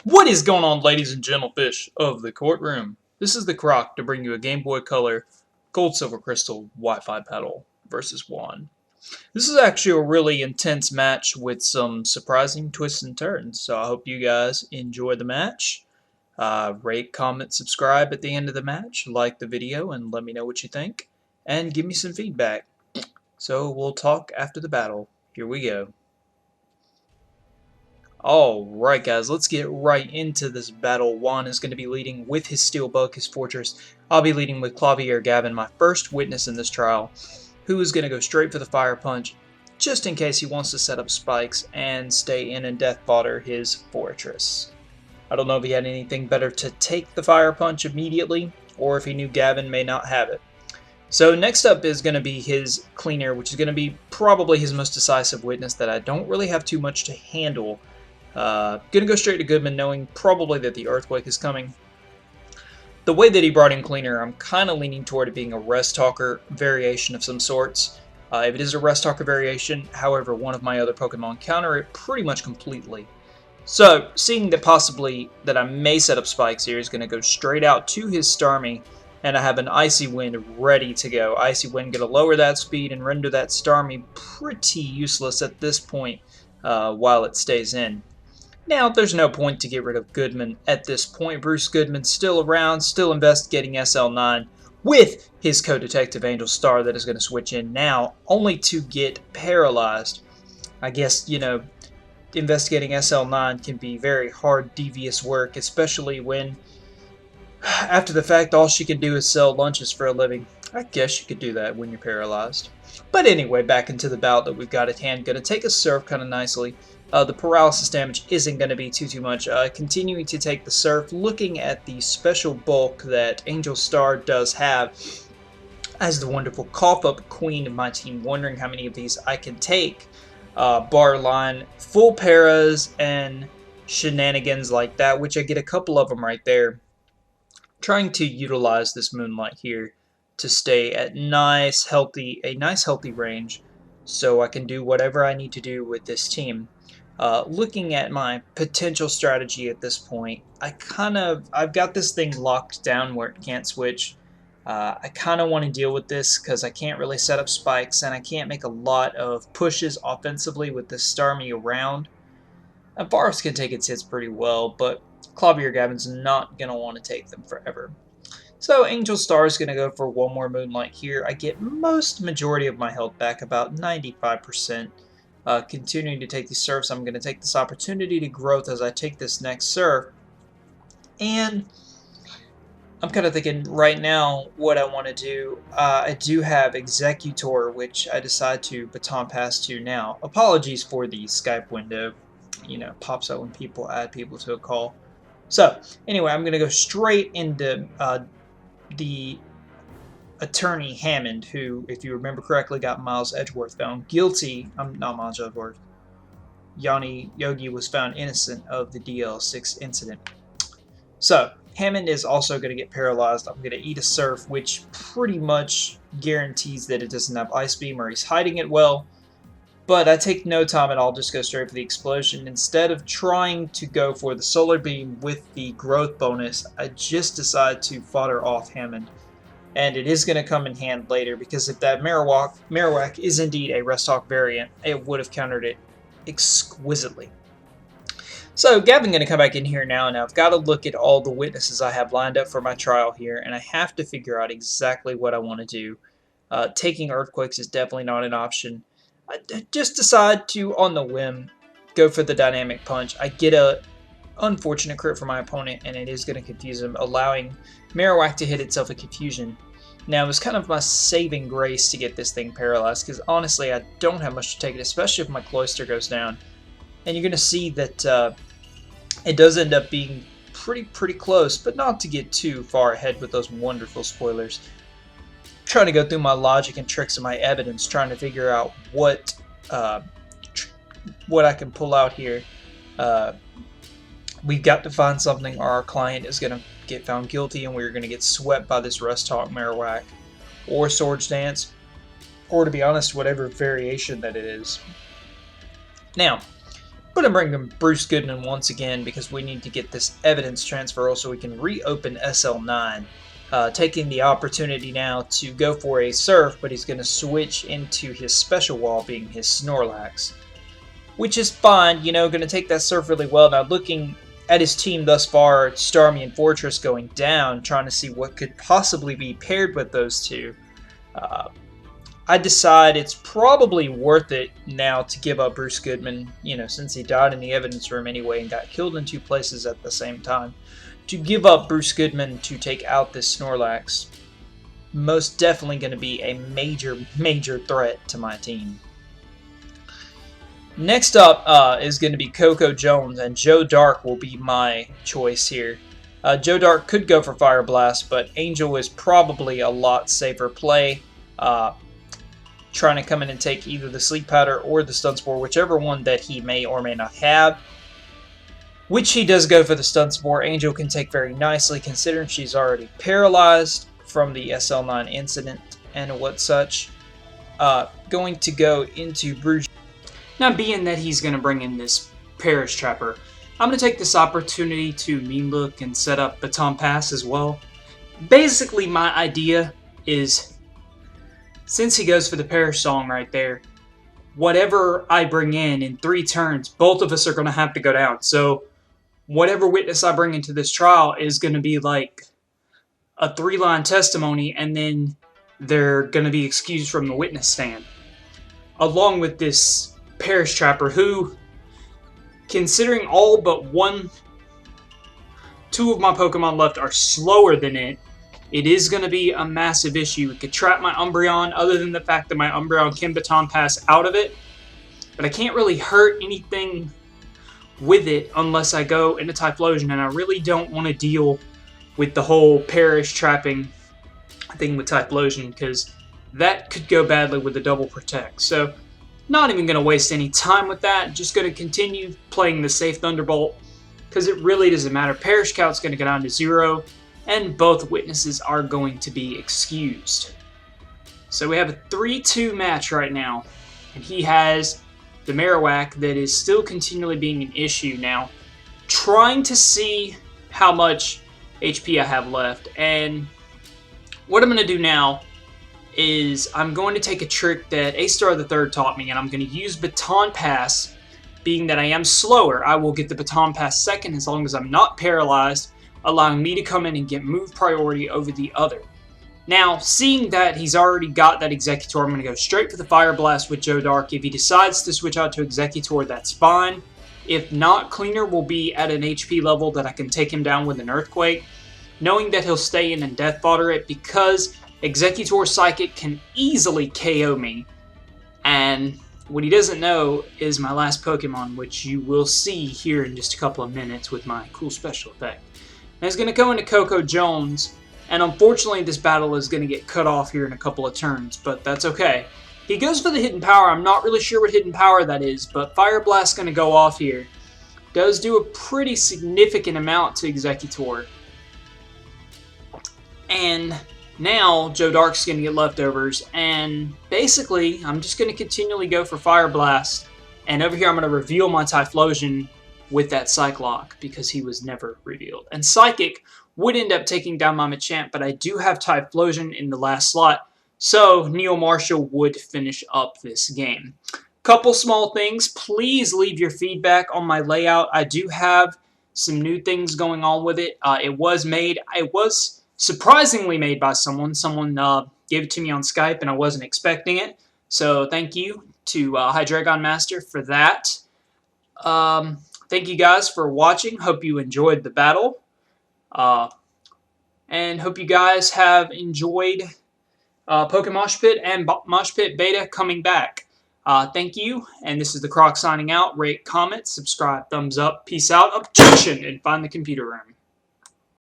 What is going on, ladies and gentlefish of the courtroom? This is the Croc to bring you a Game Boy Color Gold Silver Crystal Wi-Fi battle versus Juan. This is actually a really intense match with some surprising twists and turns, so I hope you guys enjoy the match. Rate, comment, subscribe at the end of the match, like the video, and let me know what you think, and give me some feedback. So we'll talk after the battle. Here we go. Alright guys, let's get right into this battle. Juan is going to be leading with his Steelbug, his Fortress. I'll be leading with Clavier Gavin, my first witness in this trial, who is going to go straight for the Fire Punch, just in case he wants to set up spikes and stay in and death fodder his Fortress. I don't know if he had anything better to take the Fire Punch immediately, or if he knew Gavin may not have it. So next up is going to be his Cleaner, which is going to be probably his most decisive witness that I don't really have too much to handle. Gonna go straight to Goodman, knowing probably that the Earthquake is coming. The way that he brought in Cleaner, I'm kind of leaning toward it being a Rest Talker variation of some sorts. If it is a Rest Talker variation, however, one of my other Pokemon counter it pretty much completely. So, seeing that possibly that I may set up spikes here, is going to go straight out to his Starmie, and I have an Icy Wind ready to go. Icy Wind going to lower that speed and render that Starmie pretty useless at this point while it stays in. Now, there's no point to get rid of Goodman at this point. Bruce Goodman's still around, still investigating SL9 with his co-detective Angel Star that is going to switch in now, only to get paralyzed. I guess, you know, investigating SL9 can be very hard, devious work, especially when, after the fact, all she can do is sell lunches for a living. I guess you could do that when you're paralyzed. But anyway, back into the bout that we've got at hand. Going to take a Surf kind of nicely. The paralysis damage isn't going to be too much. Continuing to take the Surf, looking at the special bulk that Angel Star does have as the wonderful cough-up queen of my team, wondering how many of these I can take. Bar line, full paras, and shenanigans like that, which I get a couple of them right there. Trying to utilize this Moonlight here to stay at a nice healthy range, so I can do whatever I need to do with this team. Looking at my potential strategy at this point, I've got this thing locked down where it can't switch. I kind of want to deal with this because I can't really set up spikes and I can't make a lot of pushes offensively with this Starmie around. Boris can take its hits pretty well, but Clavier Gavin's not going to want to take them forever. So Angel Star is going to go for one more Moonlight here. I get majority of my health back, about 95%. Continuing to take these Surfs, I'm going to take this opportunity to growth as I take this next Surf. And I'm kind of thinking right now what I want to do. I do have Executor, which I decide to baton pass to now. Apologies for the Skype window. You know, pops up when people add people to a call. So, anyway, I'm going to go straight into the attorney Hammond, who, if you remember correctly, got Miles Edgeworth found guilty. Not Miles Edgeworth. Yanni Yogi was found innocent of the DL6 incident. So, Hammond is also going to get paralyzed. I'm going to eat a Surf, which pretty much guarantees that it doesn't have Ice Beam or he's hiding it well. But I take no time at all, just go straight for the Explosion. Instead of trying to go for the Solar Beam with the growth bonus, I just decide to fodder off Hammond. And it is going to come in hand later, because if that Marowak is indeed a Rest Talk variant, it would have countered it exquisitely. So Gavin's going to come back in here now, and I've got to look at all the witnesses I have lined up for my trial here, and I have to figure out exactly what I want to do. Taking Earthquakes is definitely not an option. I just decide to, on the whim, go for the Dynamic Punch. I get a unfortunate crit for my opponent, and it is going to confuse him, allowing Marowak to hit itself a Confusion. Now, it was kind of my saving grace to get this thing paralyzed, because honestly, I don't have much to take it, especially if my Cloyster goes down. And you're going to see that it does end up being pretty close, but not to get too far ahead with those wonderful spoilers. Trying to go through my logic and tricks and my evidence, trying to figure out what I can pull out here. We've got to find something, or our client is going to get found guilty, and we're going to get swept by this Rest Talk Marowak, or Swords Dance, or to be honest, whatever variation that it is. Now, I'm going to bring in Bruce Goodman once again because we need to get this evidence transfer so we can reopen SL9. Taking the opportunity now to go for a surf, but he's going to switch into his special wall, being his Snorlax. Which is fine, you know, going to take that surf really well. Now looking at his team thus far, Starmie and Fortress going down, trying to see what could possibly be paired with those two. I decide it's probably worth it now to give up Bruce Goodman, you know, since he died in the evidence room anyway and got killed in 2 places at the same time. To give up Bruce Goodman to take out this Snorlax, most definitely going to be a major threat to my team. Next up is going to be Coco Jones, and Joe Dark will be my choice here. Joe Dark could go for Fire Blast, but Angel is probably a lot safer play. Trying to come in and take either the Sleep Powder or the Stun Spore, whichever one that he may or may not have. Which he does go for the Stun Spore. Angel can take very nicely considering she's already paralyzed from the SL9 incident and what such. Going to go into Bruce. Now being that he's going to bring in this Perish Trapper, I'm going to take this opportunity to mean look and set up Baton Pass as well. Basically my idea is, since he goes for the Perish Song right there, whatever I bring in 3 turns, both of us are going to have to go down. So whatever witness I bring into this trial is going to be like a 3-line testimony, and then they're going to be excused from the witness stand. Along with this Perish Trapper, who, considering all but 2 of my Pokemon left are slower than it, it is going to be a massive issue. It could trap my Umbreon, other than the fact that my Umbreon can Baton Pass out of it. But I can't really hurt anything with it unless I go into Typhlosion, and I really don't want to deal with the whole Perish trapping thing with Typhlosion, because that could go badly with the double protect. So not even going to waste any time with that. Just going to continue playing the safe Thunderbolt, because it really doesn't matter. Perish Count's going to go down to 0, and both witnesses are going to be excused. So we have a 3-2 match right now, and he has the Marowak that is still continually being an issue now. Trying to see how much HP I have left, and what I'm going to do now is I'm going to take a trick that A-Star the Third taught me, and I'm going to use Baton Pass. Being that I am slower, I will get the Baton Pass second as long as I'm not paralyzed, allowing me to come in and get move priority over the other. Now, seeing that he's already got that Executor, I'm going to go straight for the Fire Blast with Joe Dark. If he decides to switch out to Executor, that's fine. If not, Cleaner will be at an HP level that I can take him down with an Earthquake, knowing that he'll stay in and Death Fodder it, because Executor Psychic can easily KO me. And what he doesn't know is my last Pokemon, which you will see here in just a couple of minutes with my cool special effect. And he's going to go into Coco Jones, and unfortunately this battle is going to get cut off here in a couple of turns, but that's okay. He goes for the Hidden Power. I'm not really sure what Hidden Power that is, but Fire Blast's going to go off here. Does do a pretty significant amount to Executor. And now Joe Dark's going to get leftovers, and basically I'm just going to continually go for Fire Blast, and over here I'm going to reveal my Typhlosion with that Psych-Lock, because he was never revealed. And Psychic would end up taking down my Machamp, but I do have Typhlosion in the last slot, so Neil Marshall would finish up this game. Couple small things. Please leave your feedback on my layout. I do have some new things going on with it. It was surprisingly made by someone. Someone gave it to me on Skype, and I wasn't expecting it. So thank you to Hydreigon Master for that. Thank you guys for watching. Hope you enjoyed the battle. And hope you guys have enjoyed Pokemon Mosh Pit and Mosh Pit Beta coming back. Thank you, and this is the Croc signing out. Rate, comment, subscribe, thumbs up, peace out, objection, and find the computer room.